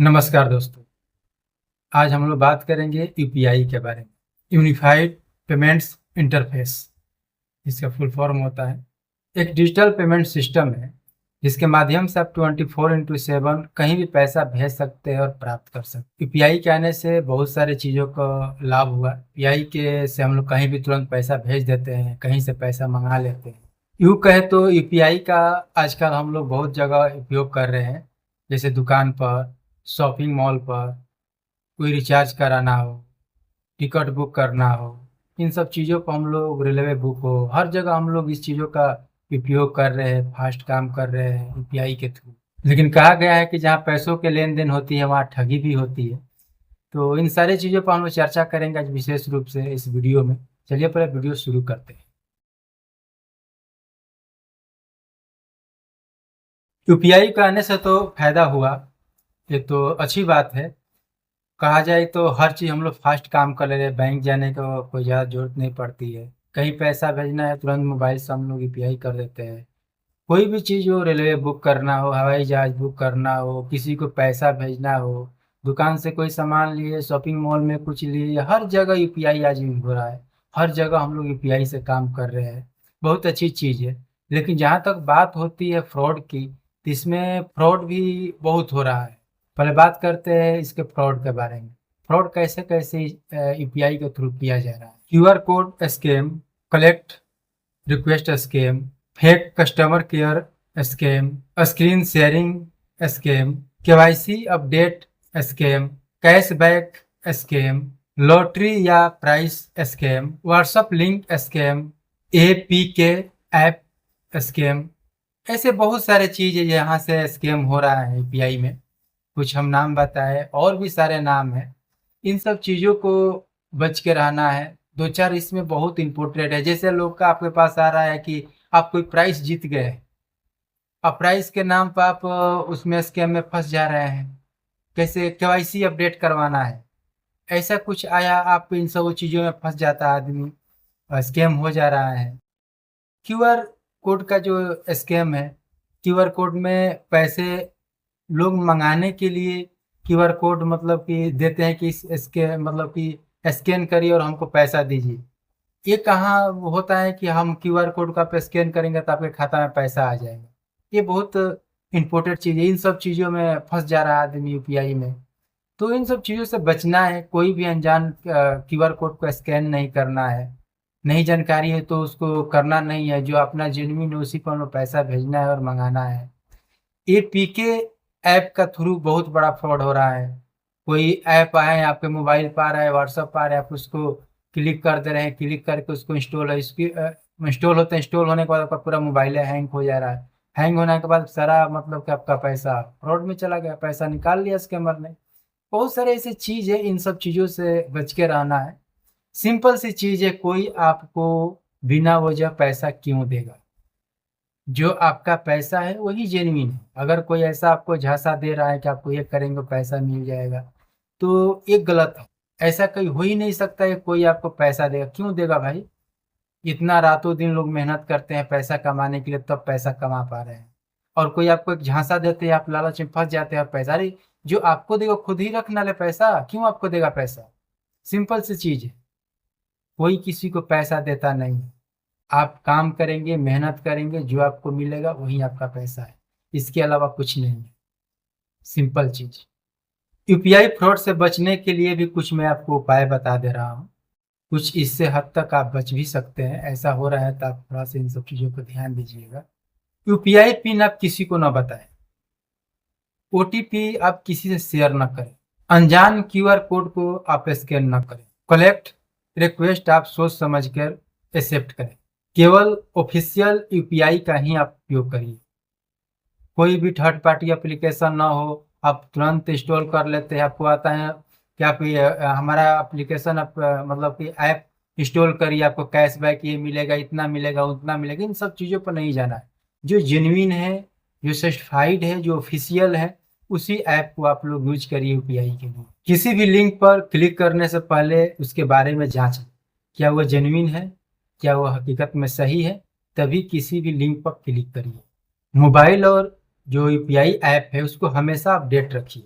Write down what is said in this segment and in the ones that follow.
नमस्कार दोस्तों। आज हम लोग बात करेंगे यूपीआई के बारे में। यूनिफाइड पेमेंट्स इंटरफेस, इसका फुल फॉर्म होता है एक डिजिटल पेमेंट सिस्टम है जिसके माध्यम से आप 24/7 कहीं भी पैसा भेज सकते हैं और प्राप्त कर सकते हैं। यूपीआई के आने से बहुत सारे चीज़ों का लाभ हुआ। यूपीआई के से हम लोग कहीं भी तुरंत पैसा भेज देते हैं, कहीं से पैसा मंगा लेते हैं। यूँ कहे तो यूपीआई का आजकल हम लोग बहुत जगह उपयोग कर रहे हैं, जैसे दुकान पर, शॉपिंग मॉल पर, कोई रिचार्ज कराना हो, टिकट बुक करना हो, इन सब चीज़ों को हम लोग, रेलवे बुक हो, हर जगह हम लोग इस चीज़ों का उपयोग कर रहे हैं, फास्ट काम कर रहे हैं यूपीआई के थ्रू। लेकिन कहा गया है कि जहाँ पैसों के लेन देन होती है वहाँ ठगी भी होती है। तो इन सारी चीज़ों पर हम लोग चर्चा करेंगे आज विशेष रूप से इस वीडियो में। चलिए पहले वीडियो शुरू करते हैं। यूपीआई का आने से तो फायदा हुआ, ये तो अच्छी बात है। कहा जाए तो हर चीज़ हम लोग फास्ट काम कर ले रहे हैं, बैंक जाने को कोई ज़्यादा जरूरत नहीं पड़ती है। कहीं पैसा भेजना है तुरंत मोबाइल से हम लोग यूपीआई कर देते हैं। कोई भी चीज़ हो, रेलवे बुक करना हो, हवाई जहाज बुक करना हो, किसी को पैसा भेजना हो, दुकान से कोई सामान लिए, शॉपिंग मॉल में कुछ लिए, हर जगह यूपीआई आज यूज हो रहा है। हर जगह हम लोग यूपीआई से काम कर रहे हैं। बहुत अच्छी चीज़ है। लेकिन जहाँ तक बात होती है फ्रॉड की, तो इसमें फ्रॉड भी बहुत हो रहा है। पहले बात करते हैं इसके फ्रॉड के बारे में। फ्रॉड कैसे कैसे यूपीआई के थ्रू किया जा रहा है। QR code scam, collect request scam, fake customer care scam, screen sharing scam, KYC update scam, cashback scam, lottery या prize scam, WhatsApp link scam, APK app scam. ऐसे बहुत सारे चीज़ है यहाँ से स्कैम हो रहा है यूपीआई में। कुछ हम नाम बताए, और भी सारे नाम हैं। इन सब चीज़ों को बच के रहना है। दो चार इसमें बहुत इम्पोर्टेंट है। जैसे लोग का आपके पास आ रहा है कि आप कोई प्राइस जीत गए, अब प्राइस के नाम पर आप उसमें स्कैम में फंस जा रहे हैं। कैसे केवाईसी अपडेट करवाना है, ऐसा कुछ आया, आप इन सब चीज़ों में फंस जाता है आदमी, स्कैम हो जा रहा है। क्यूआर कोड का जो स्कैम है, क्यूआर कोड में पैसे लोग मंगाने के लिए क्यूआर कोड मतलब कि देते हैं कि इसके मतलब कि स्कैन करिए और हमको पैसा दीजिए। ये कहाँ होता है कि हम क्यूआर कोड का पे स्कैन करेंगे तो आपके खाता में पैसा आ जाएगा। ये बहुत इम्पोर्टेंट चीज़ है। इन सब चीज़ों में फंस जा रहा है आदमी यूपीआई में। तो इन सब चीज़ों से बचना है। कोई भी अनजान क्यूआर कोड को स्कैन नहीं करना है। नई जानकारी है तो उसको करना नहीं है। जो अपना जेन्युइन है उसी पर हमें पैसा भेजना है और मंगाना है। ये पीके ऐप का थ्रू बहुत बड़ा फ्रॉड हो रहा है। कोई ऐप आए हैं आपके मोबाइल पर, आ रहा है व्हाट्सएप पर, आ रहा है, आप उसको क्लिक कर दे रहे हैं, क्लिक करके उसको इंस्टॉल है, इसकी इंस्टॉल होता है। इंस्टॉल होने के बाद आपका पूरा मोबाइल हैंग हो जा रहा है। हैंग होने के बाद सारा मतलब कि आपका पैसा फ्रॉड में चला गया, पैसा निकाल लिया स्कैमर ने। बहुत सारे ऐसी चीज़ है, इन सब चीज़ों से बच के रहना है। सिंपल सी चीज़ है, कोई आपको बिना वजह पैसा क्यों देगा। जो आपका पैसा है वही जेन्युइन है। अगर कोई ऐसा आपको झांसा दे रहा है कि आपको ये करेंगे पैसा मिल जाएगा, तो ये गलत है। ऐसा कहीं हो ही नहीं सकता है कोई आपको पैसा देगा। क्यों देगा भाई? इतना रातों दिन लोग मेहनत करते हैं पैसा कमाने के लिए, तब पैसा कमा पा रहे हैं। और कोई आपको एक झांसा देते हैं, आप लालच में फंस जाते हैं और पैसा, अरे जो आपको देगा खुद ही रखना ले पैसा, क्यों आपको देगा पैसा? सिंपल सी चीज़ है। कोई किसी को पैसा देता नहीं है। आप काम करेंगे, मेहनत करेंगे, जो आपको मिलेगा वही आपका पैसा है। इसके अलावा कुछ नहीं है। सिंपल चीज। यूपीआई फ्रॉड से बचने के लिए भी कुछ मैं आपको उपाय बता दे रहा हूँ। कुछ इससे हद तक आप बच भी सकते हैं। ऐसा हो रहा है तो आप थोड़ा सा इन सब चीज़ों पर ध्यान दीजिएगा। यूपीआई पिन आप किसी को ना बताएं। ओटीपी आप किसी से शेयर ना करें। अनजान क्यूआर कोड को आप स्कैन ना करें। कलेक्ट रिक्वेस्ट आप सोच समझ कर एक्सेप्ट करें। केवल ऑफिशियल यूपीआई का ही आप उपयोग करिए। कोई भी थर्ड पार्टी एप्लीकेशन ना हो। आप तुरंत इंस्टॉल कर लेते हैं, आपको आता है कि आप ये हमारा एप्लीकेशन आप मतलब कि ऐप इंस्टॉल करिए, आपको कैशबैक ये मिलेगा, इतना मिलेगा, उतना मिलेगा। इन सब चीज़ों पर नहीं जाना है। जो जेन्युइन है, जो सर्टिफाइड है, जो ऑफिशियल है, उसी ऐप को आप लोग यूज करिए यूपीआई के लिए। किसी भी लिंक पर क्लिक करने से पहले उसके बारे में जांचें, क्या वो जेन्युइन है, क्या वो हकीकत में सही है, तभी किसी भी लिंक पर क्लिक करिए। मोबाइल और जो यूपीआई ऐप है उसको हमेशा अपडेट रखिए।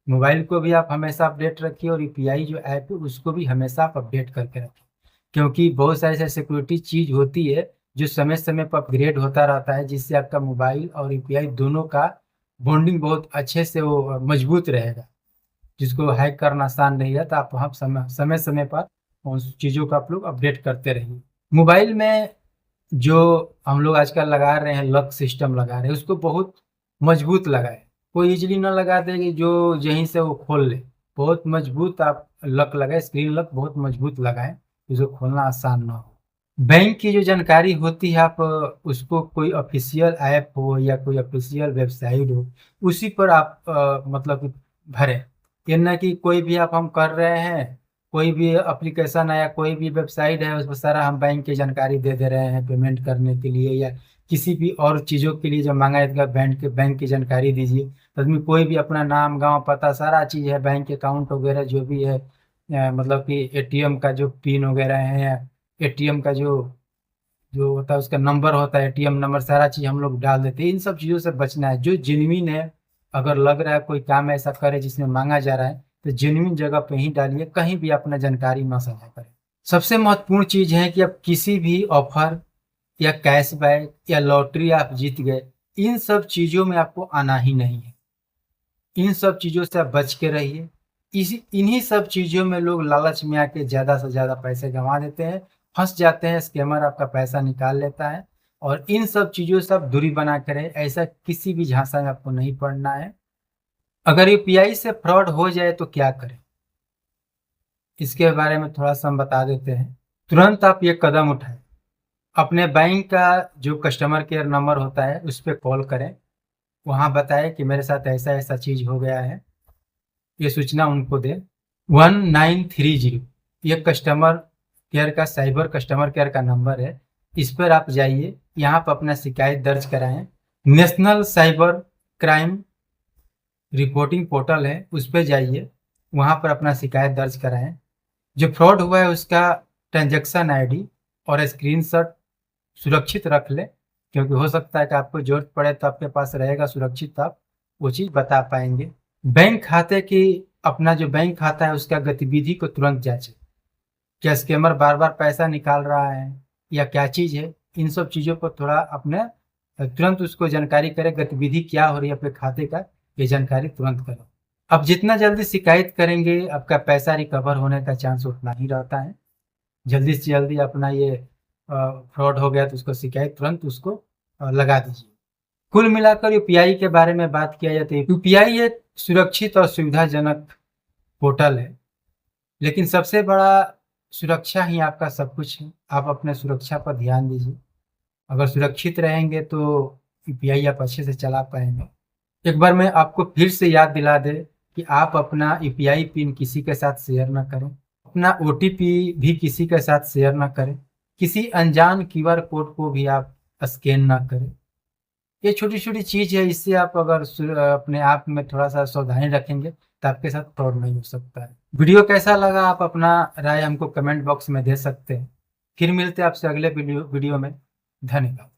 मोबाइल को भी आप हमेशा अपडेट रखिए और यूपीआई जो ऐप है उसको भी हमेशा आप अपडेट करके रखिए, क्योंकि बहुत सारी ऐसी सिक्योरिटी चीज़ होती है जो समय समय पर अपग्रेड होता रहता है, जिससे आपका मोबाइल और यूपीआई दोनों का बॉन्डिंग बहुत अच्छे से वो मजबूत रहेगा, जिसको हैक करना आसान नहीं है। तो आप हम समय समय पर उन चीज़ों का आप लोग अपडेट करते रहिए। मोबाइल में जो हम लोग आजकल लगा रहे हैं लॉक सिस्टम लगा रहे हैं, उसको बहुत मजबूत लगाए, कोई इजीली ना लगा दे कि जो यहीं से वो खोल ले। बहुत मजबूत आप लॉक लगाए, स्क्रीन लॉक बहुत मजबूत लगाए, जिसको खोलना आसान ना हो। बैंक की जो जानकारी होती है आप उसको कोई ऑफिशियल ऐप हो या कोई ऑफिशियल वेबसाइट हो उसी पर आप मतलब कि भरें। ये ना कि कोई भी आप हम कर रहे हैं, कोई भी एप्लीकेशन है या कोई भी वेबसाइट है उस पर सारा हम बैंक की जानकारी दे दे रहे हैं पेमेंट करने के लिए या किसी भी और चीज़ों के लिए जो मांगा है बैंक की जानकारी दीजिए। तो आदमी कोई भी अपना नाम गांव पता सारा चीज़ है, बैंक अकाउंट वगैरह जो भी है, मतलब कि एटीएम का जो पिन वगैरह है या एटीएम का जो जो होता है उसका नंबर होता है, एटीएम नंबर, सारा चीज़ हम लोग डाल देते हैं। इन सब चीज़ों से बचना है। जो जेन्युइन है, अगर लग रहा है कोई काम ऐसा करे जिसमें मांगा जा रहा है तो जेन्युइन जगह पे ही डालिए, कहीं भी अपना जानकारी ना साझा करें। सबसे महत्वपूर्ण चीज़ है कि अब किसी भी ऑफर या कैशबैक या लॉटरी आप जीत गए, इन सब चीज़ों में आपको आना ही नहीं है। इन सब चीज़ों से आप बच के रहिए। इन्हीं सब चीज़ों में लोग लालच में आके ज़्यादा से ज़्यादा पैसे गंवा देते हैं, फंस जाते हैं, स्कैमर आपका पैसा निकाल लेता है। और इन सब चीज़ों से आप दूरी बना के रहें, ऐसा किसी भी झांसा में आपको नहीं पड़ना है। अगर यूपीआई से फ्रॉड हो जाए तो क्या करें, इसके बारे में थोड़ा सा हम बता देते हैं। तुरंत आप ये कदम उठाएं, अपने बैंक का जो कस्टमर केयर नंबर होता है उस पर कॉल करें, वहाँ बताएं कि मेरे साथ ऐसा ऐसा चीज़ हो गया है, ये सूचना उनको दें। 1930 ये कस्टमर केयर का साइबर कस्टमर केयर का नंबर है, इस पर आप जाइए, यहाँ पर अपना शिकायत दर्ज कराएं। National cyber crime reporting portal है उस पर जाइए, वहाँ पर अपना शिकायत दर्ज कराएं। जो फ्रॉड हुआ है उसका ट्रांजैक्शन आईडी और स्क्रीनशॉट सुरक्षित रख लें, क्योंकि हो सकता है कि आपको जरूरत पड़े तो आपके पास रहेगा सुरक्षित, तो आप वो चीज़ बता पाएंगे। बैंक खाते की अपना जो बैंक खाता है उसका गतिविधि को तुरंत जांचें, क्या स्कैमर बार बार पैसा निकाल रहा है या क्या चीज़ है। इन सब चीज़ों पर थोड़ा अपने तुरंत उसको जानकारी करें, गतिविधि क्या हो रही है अपने खाते का, ये जानकारी तुरंत करें। अब जितना जल्दी शिकायत करेंगे आपका पैसा रिकवर होने का चांस उतना ही रहता है। जल्दी से जल्दी अपना ये फ्रॉड हो गया तो उसको शिकायत तुरंत उसको लगा दीजिए। कुल मिलाकर यूपीआई के बारे में बात किया जाए तो यूपीआई एक सुरक्षित और सुविधाजनक पोर्टल है, लेकिन सबसे बड़ा सुरक्षा ही आपका सब कुछ है। आप अपने सुरक्षा पर ध्यान दीजिए, अगर सुरक्षित रहेंगे तो यूपीआई आप अच्छे से चला पाएंगे। एक बार मैं आपको फिर से याद दिला दे कि आप अपना यूपीआई पिन किसी के साथ शेयर ना करें, अपना ओटीपी भी किसी के साथ शेयर ना करें, किसी अनजान क्यूआर कोड को भी आप स्कैन ना करें। ये छोटी छोटी चीज़ है, इससे आप अगर अपने आप में थोड़ा सा सावधानी रखेंगे तो आपके साथ फ्रॉड नहीं हो सकता है। वीडियो कैसा लगा आप अपना राय हमको कमेंट बॉक्स में दे सकते हैं। फिर मिलते हैं आपसे अगले वीडियो में। धन्यवाद।